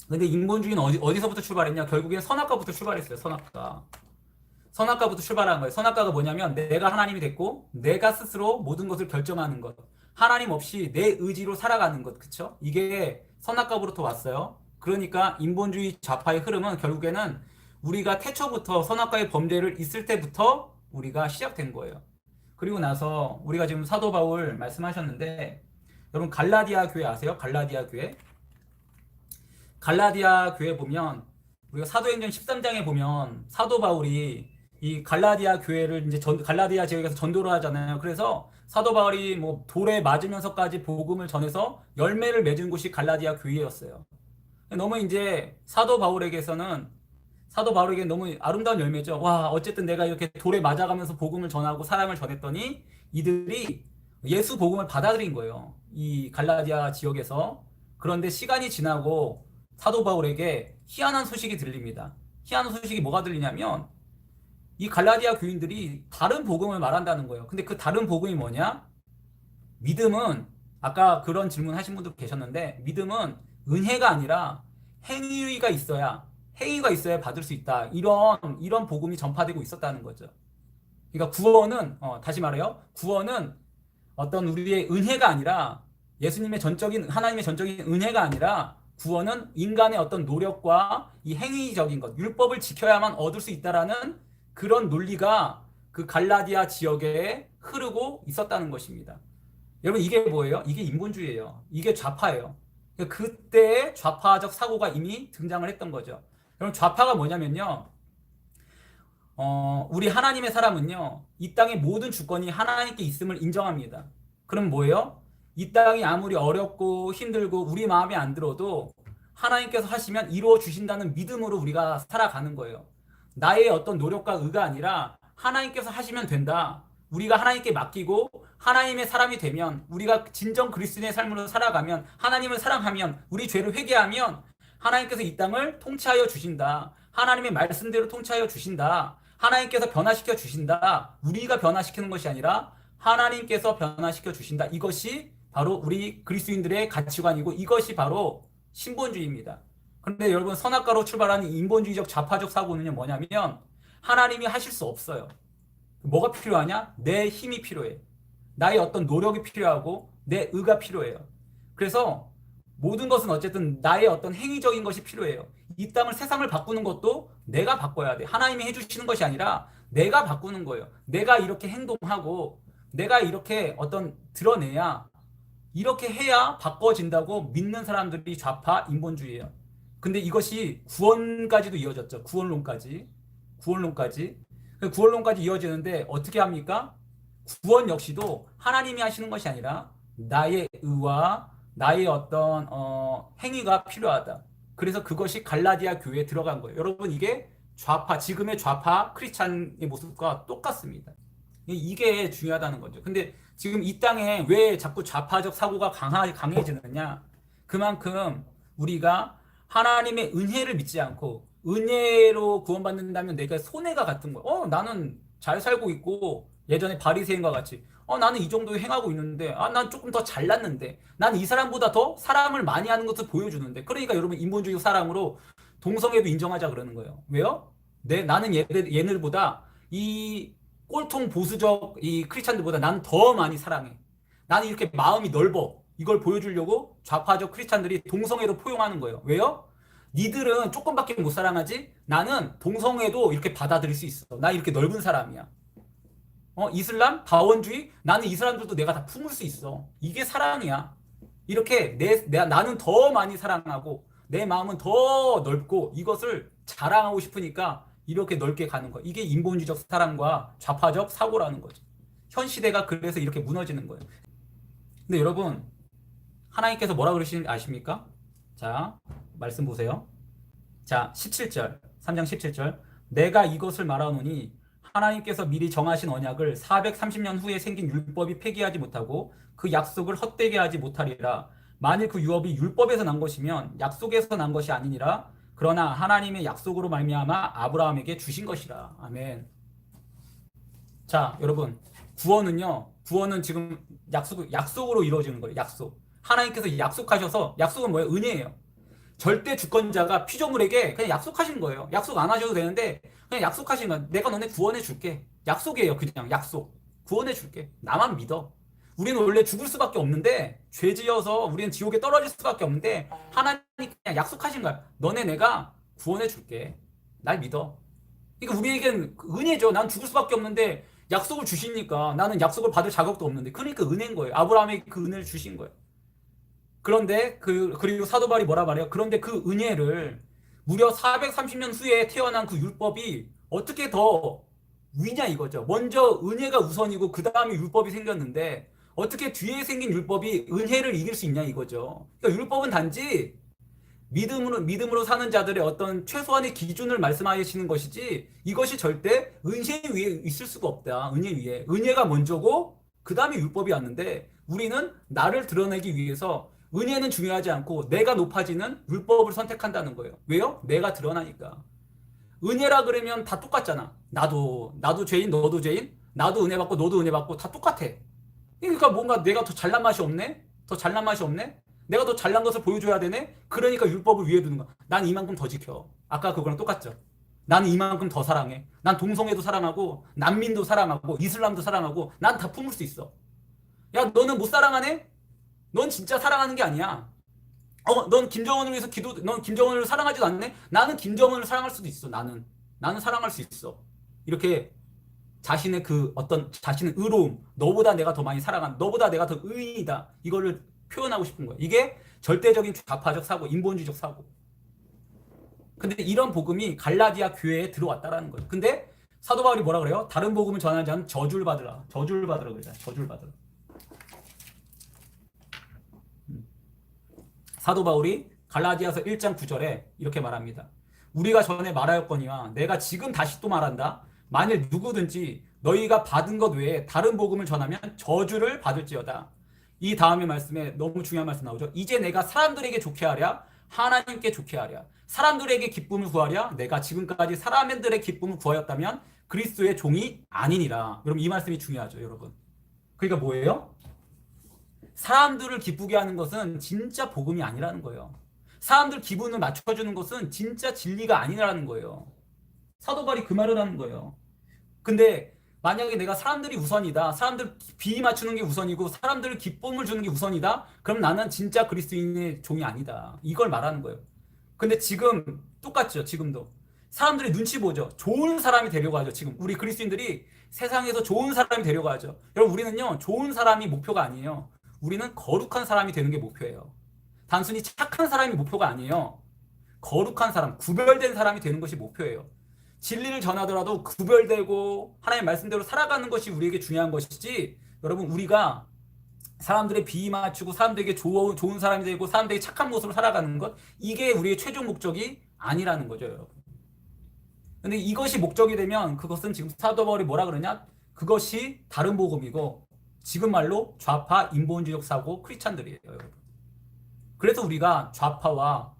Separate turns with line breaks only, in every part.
근데 인본주의는 어디서부터 출발했냐? 결국엔 선악과부터 출발했어요. 선악과부터 출발한 거예요. 선악과가 뭐냐면 내가 하나님이 됐고 내가 스스로 모든 것을 결정하는 것. 하나님 없이 내 의지로 살아가는 것. 그쵸? 이게 선악과부터 왔어요. 그러니까 인본주의 좌파의 흐름은 결국에는 우리가 태초부터 선악과의 범죄를 있을 때부터 우리가 시작된 거예요. 그리고 나서 우리가 지금 사도 바울 말씀하셨는데 여러분 갈라디아 교회 아세요? 갈라디아 교회? 갈라디아 교회 보면 우리가 사도행전 13장에 보면 사도 바울이 이 갈라디아 교회를 이제 갈라디아 지역에서 전도를 하잖아요. 그래서 사도 바울이 뭐 돌에 맞으면서까지 복음을 전해서 열매를 맺은 곳이 갈라디아 교회였어요. 너무 이제 사도 바울에게 너무 아름다운 열매죠. 와, 어쨌든 내가 이렇게 돌에 맞아가면서 복음을 전하고 사랑을 전했더니 이들이 예수 복음을 받아들인 거예요. 이 갈라디아 지역에서. 그런데 시간이 지나고 사도 바울에게 희한한 소식이 들립니다. 희한한 소식이 뭐가 들리냐면 이 갈라디아 교인들이 다른 복음을 말한다는 거예요. 근데 그 다른 복음이 뭐냐? 믿음은 아까 그런 질문 하신 분도 계셨는데 믿음은 은혜가 아니라 행위가 있어야 받을 수 있다. 이런 복음이 전파되고 있었다는 거죠. 그러니까 구원은 다시 말해요. 구원은 어떤 우리의 은혜가 아니라 예수님의 전적인 하나님의 전적인 은혜가 아니라 구원은 인간의 어떤 노력과 이 행위적인 것, 율법을 지켜야만 얻을 수 있다라는 그런 논리가 그 갈라디아 지역에 흐르고 있었다는 것입니다. 여러분 이게 뭐예요? 이게 인본주의예요. 이게 좌파예요. 그때 좌파적 사고가 이미 등장을 했던 거죠. 여러분 좌파가 뭐냐면요. 우리 하나님의 사람은요, 이 땅의 모든 주권이 하나님께 있음을 인정합니다. 그럼 뭐예요? 이 땅이 아무리 어렵고 힘들고 우리 마음에 안 들어도 하나님께서 하시면 이루어 주신다는 믿음으로 우리가 살아가는 거예요. 나의 어떤 노력과 의가 아니라 하나님께서 하시면 된다. 우리가 하나님께 맡기고 하나님의 사람이 되면 우리가 진정 그리스도인의 삶으로 살아가면 하나님을 사랑하면 우리 죄를 회개하면 하나님께서 이 땅을 통치하여 주신다. 하나님의 말씀대로 통치하여 주신다. 하나님께서 변화시켜 주신다. 우리가 변화시키는 것이 아니라 하나님께서 변화시켜 주신다. 이것이 바로 우리 그리스도인들의 가치관이고 이것이 바로 신본주의입니다. 그런데 여러분 선악과로 출발하는 인본주의적 좌파적 사고는요 뭐냐면 하나님이 하실 수 없어요. 뭐가 필요하냐? 내 힘이 필요해. 나의 어떤 노력이 필요하고 내 의가 필요해요. 그래서 모든 것은 어쨌든 나의 어떤 행위적인 것이 필요해요. 이 땅을 세상을 바꾸는 것도 내가 바꿔야 돼. 하나님이 해주시는 것이 아니라 내가 바꾸는 거예요. 내가 이렇게 행동하고 내가 이렇게 어떤 드러내야 이렇게 해야 바꿔진다고 믿는 사람들이 좌파 인본주의예요. 근데 이것이 구원까지도 이어졌죠. 구원론까지. 구원론까지 이어지는데 어떻게 합니까? 구원 역시도 하나님이 하시는 것이 아니라 나의 의와 나의 어떤 행위가 필요하다. 그래서 그것이 갈라디아 교회에 들어간 거예요. 여러분 이게 지금의 좌파 크리스찬의 모습과 똑같습니다. 이게 중요하다는 거죠. 근데 지금 이 땅에 왜 자꾸 좌파적 사고가 강해지느냐? 그만큼 우리가 하나님의 은혜를 믿지 않고 은혜로 구원받는다면 내가 손해가 같은 거야. 나는 잘 살고 있고 예전에 바리새인과 같이 나는 이 정도 행하고 있는데 난 조금 더 잘났는데 나는 이 사람보다 더 사랑을 많이 하는 것을 보여주는데 그러니까 여러분 인본주의 사랑으로 동성애도 인정하자 그러는 거예요. 왜요? 나는 얘네들보다 이 꼴통 보수적 이 크리스찬들보다 나는 더 많이 사랑해. 나는 이렇게 마음이 넓어. 이걸 보여주려고 좌파적 크리스찬들이 동성애로 포용하는 거예요. 왜요? 니들은 조금밖에 못 사랑하지? 나는 동성애도 이렇게 받아들일 수 있어. 나 이렇게 넓은 사람이야. 이슬람, 다원주의, 나는 이 사람들도 내가 다 품을 수 있어. 이게 사랑이야. 이렇게 나는 더 많이 사랑하고 내 마음은 더 넓고 이것을 자랑하고 싶으니까 이렇게 넓게 가는 거야. 이게 인본주의적 사랑과 좌파적 사고라는 거죠. 현 시대가 그래서 이렇게 무너지는 거예요. 근데 여러분 하나님께서 뭐라 그러시는지 아십니까? 자, 말씀 보세요. 자, 17절. 3장 17절. 내가 이것을 말하노니 하나님께서 미리 정하신 언약을 430년 후에 생긴 율법이 폐기하지 못하고 그 약속을 헛되게 하지 못하리라. 만일 그 유업이 율법에서 난 것이면 약속에서 난 것이 아니니라. 그러나 하나님의 약속으로 말미암아 아브라함에게 주신 것이라. 아멘. 자, 여러분. 구원은 지금 약속으로 이루어지는 거예요. 약속. 하나님께서 약속하셔서 약속은 뭐예요? 은혜예요. 절대 주권자가 피조물에게 그냥 약속하신 거예요. 약속 안 하셔도 되는데 그냥 약속하신 거야. 내가 너네 구원해 줄게. 약속이에요. 그냥 약속. 구원해 줄게. 나만 믿어. 우리는 원래 죽을 수밖에 없는데 죄 지어서 우리는 지옥에 떨어질 수밖에 없는데 하나님이 그냥 약속하신 거야. 너네 내가 구원해 줄게. 날 믿어. 그러니까 우리에겐 은혜죠. 난 죽을 수밖에 없는데 약속을 주시니까 나는 약속을 받을 자격도 없는데 그러니까 은혜인 거예요. 아브라함에게 그 은혜를 주신 거예요. 그런데 그리고 사도 바울이 뭐라 말해요? 그런데 그 은혜를 무려 430년 후에 태어난 그 율법이 어떻게 더 위냐 이거죠. 먼저 은혜가 우선이고 그 다음에 율법이 생겼는데 어떻게 뒤에 생긴 율법이 은혜를 이길 수 있냐 이거죠. 그러니까 율법은 단지 믿음으로 사는 자들의 어떤 최소한의 기준을 말씀하시는 것이지 이것이 절대 은혜 위에 있을 수가 없다. 은혜 위에. 은혜가 먼저고 그 다음에 율법이 왔는데 우리는 나를 드러내기 위해서 은혜는 중요하지 않고 내가 높아지는 율법을 선택한다는 거예요. 왜요? 내가 드러나니까. 은혜라 그러면 다 똑같잖아. 나도 죄인, 너도 죄인. 나도 은혜 받고 너도 은혜 받고 다 똑같아. 그러니까 뭔가 내가 더 잘난 맛이 없네? 더 잘난 맛이 없네? 내가 더 잘난 것을 보여줘야 되네? 그러니까 율법을 위에 두는 거야. 난 이만큼 더 지켜. 아까 그거랑 똑같죠. 나는 이만큼 더 사랑해. 난 동성애도 사랑하고 난민도 사랑하고 이슬람도 사랑하고 난 다 품을 수 있어. 야, 너는 못 사랑하네? 넌 진짜 사랑하는 게 아니야. 넌 김정은을 위해서 넌 김정은을 사랑하지도 않네? 나는 김정은을 사랑할 수도 있어. 나는 사랑할 수 있어. 이렇게 자신의 그 어떤 자신의 의로움, 너보다 내가 더 많이 사랑한, 너보다 내가 더 의인이다. 이거를 표현하고 싶은 거야. 이게 절대적인 좌파적 사고, 인본주의적 사고. 근데 이런 복음이 갈라디아 교회에 들어왔다라는 거예요. 근데 사도 바울이 뭐라 그래요? 다른 복음을 전하는 자는 저주를 받으라. 저주를 받으라 그러잖아요. 저주를 받으라. 사도 바울이 갈라디아서 1장 9절에 이렇게 말합니다. 우리가 전에 말하였거니와 내가 지금 다시 또 말한다. 만일 누구든지 너희가 받은 것 외에 다른 복음을 전하면 저주를 받을지어다. 이 다음의 말씀에 너무 중요한 말씀 나오죠. 이제 내가 사람들에게 좋게 하랴 하나님께 좋게 하랴 사람들에게 기쁨을 구하랴 내가 지금까지 사람들의 기쁨을 구하였다면 그리스도의 종이 아니니라. 여러분 이 말씀이 중요하죠. 여러분. 그러니까 뭐예요? 사람들을 기쁘게 하는 것은 진짜 복음이 아니라는 거예요. 사람들 기분을 맞춰주는 것은 진짜 진리가 아니라는 거예요. 사도 바울이 그 말을 하는 거예요. 근데 만약에 내가 사람들이 우선이다. 사람들 비위 맞추는 게 우선이고 사람들 기쁨을 주는 게 우선이다. 그럼 나는 진짜 그리스도인의 종이 아니다. 이걸 말하는 거예요. 근데 지금 똑같죠. 지금도. 사람들이 눈치 보죠. 좋은 사람이 되려고 하죠. 지금 우리 그리스도인들이 세상에서 좋은 사람이 되려고 하죠. 여러분 우리는요. 좋은 사람이 목표가 아니에요. 우리는 거룩한 사람이 되는 게 목표예요. 단순히 착한 사람이 목표가 아니에요. 거룩한 사람, 구별된 사람이 되는 것이 목표예요. 진리를 전하더라도 구별되고 하나님의 말씀대로 살아가는 것이 우리에게 중요한 것이지 여러분 우리가 사람들의 비위 맞추고 사람들에게 좋은 사람이 되고 사람들에게 착한 모습으로 살아가는 것 이게 우리의 최종 목적이 아니라는 거죠. 여러분. 근데 이것이 목적이 되면 그것은 지금 사도 바울이 뭐라 그러냐? 그것이 다른 복음이고 지금 말로 좌파 인본주의적 사고 크리스찬들이에요. 여러분. 그래서 우리가 좌파와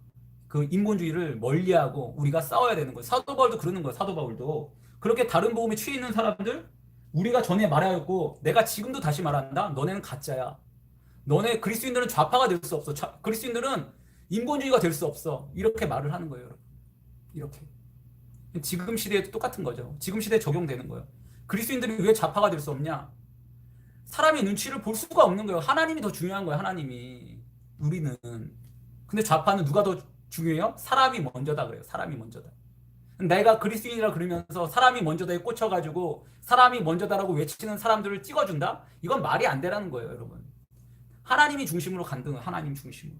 그 인본주의를 멀리하고 우리가 싸워야 되는 거예요. 사도 바울도 그러는 거예요. 사도 바울도. 그렇게 다른 복음에 취해 있는 사람들 우리가 전에 말하였고 내가 지금도 다시 말한다. 너네는 가짜야. 너네 그리스도인들은 좌파가 될 수 없어. 그리스도인들은 인본주의가 될 수 없어. 이렇게 말을 하는 거예요. 여러분. 이렇게. 지금 시대에도 똑같은 거죠. 지금 시대에 적용되는 거예요. 그리스도인들이 왜 좌파가 될 수 없냐? 사람의 눈치를 볼 수가 없는 거예요. 하나님이 더 중요한 거예요. 하나님이. 우리는. 근데 좌파는 누가 더 중요해요? 사람이 먼저다 그래요. 사람이 먼저다. 내가 그리스도인이라 그러면서 사람이 먼저다에 꽂혀가지고 사람이 먼저다라고 외치는 사람들을 찍어준다? 이건 말이 안 되라는 거예요, 여러분. 하나님이 중심으로 간다는 하나님 중심으로.